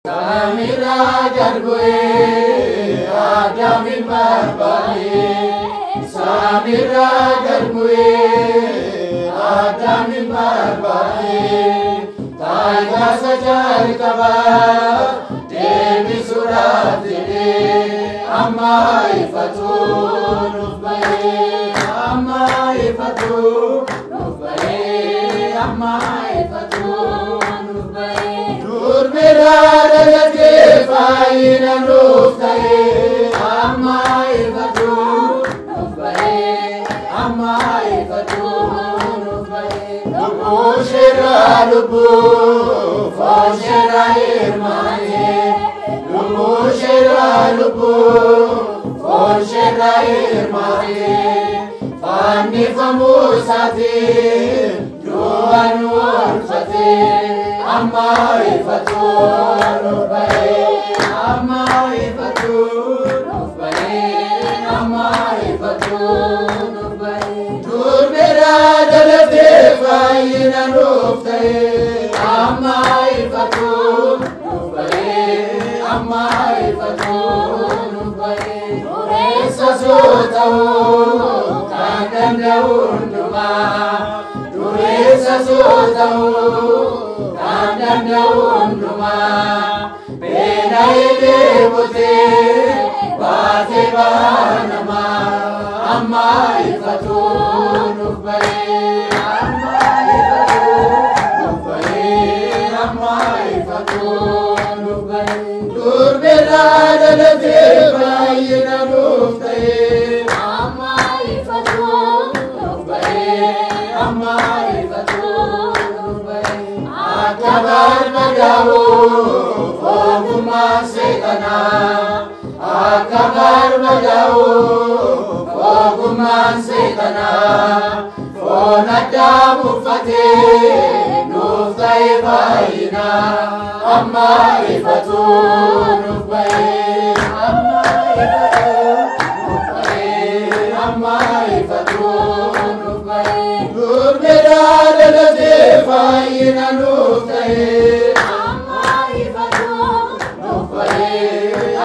Samira jargue adamin barbari Samira jargue adamin barbari Taiga sajar kaba devi surat dili amma ifatu nufbaye amma ifatu nufbaye amma ifatu nufbaye nur mera dalke faina nufbaye amma ifatu nufbaye amma ifatu nufbaye lubu shira lubu fashira irmane lubu shira lubu fashira irmane fani famusati juan warfati amma ifatu nufbaye amma ifatu nufbaye amma ifatu nufbaye dur mera dalate faina nufbaye amma ifatu nufbaye amma ifatu nufbaye duresa sotau kandan daunduma duresa sotau kandan daunduma pena ide bote bate banama amma ifatu nufbaye amma ifatu nufbaye amma ifatu nufbaye dur mera dalate faina nufbaye amma ifatu nufbaye amma ifatu nufbaye akabar magawo foguma setana akabar magawo foguma setana fonada mufate nuftaye faina amma ifatu nufbaye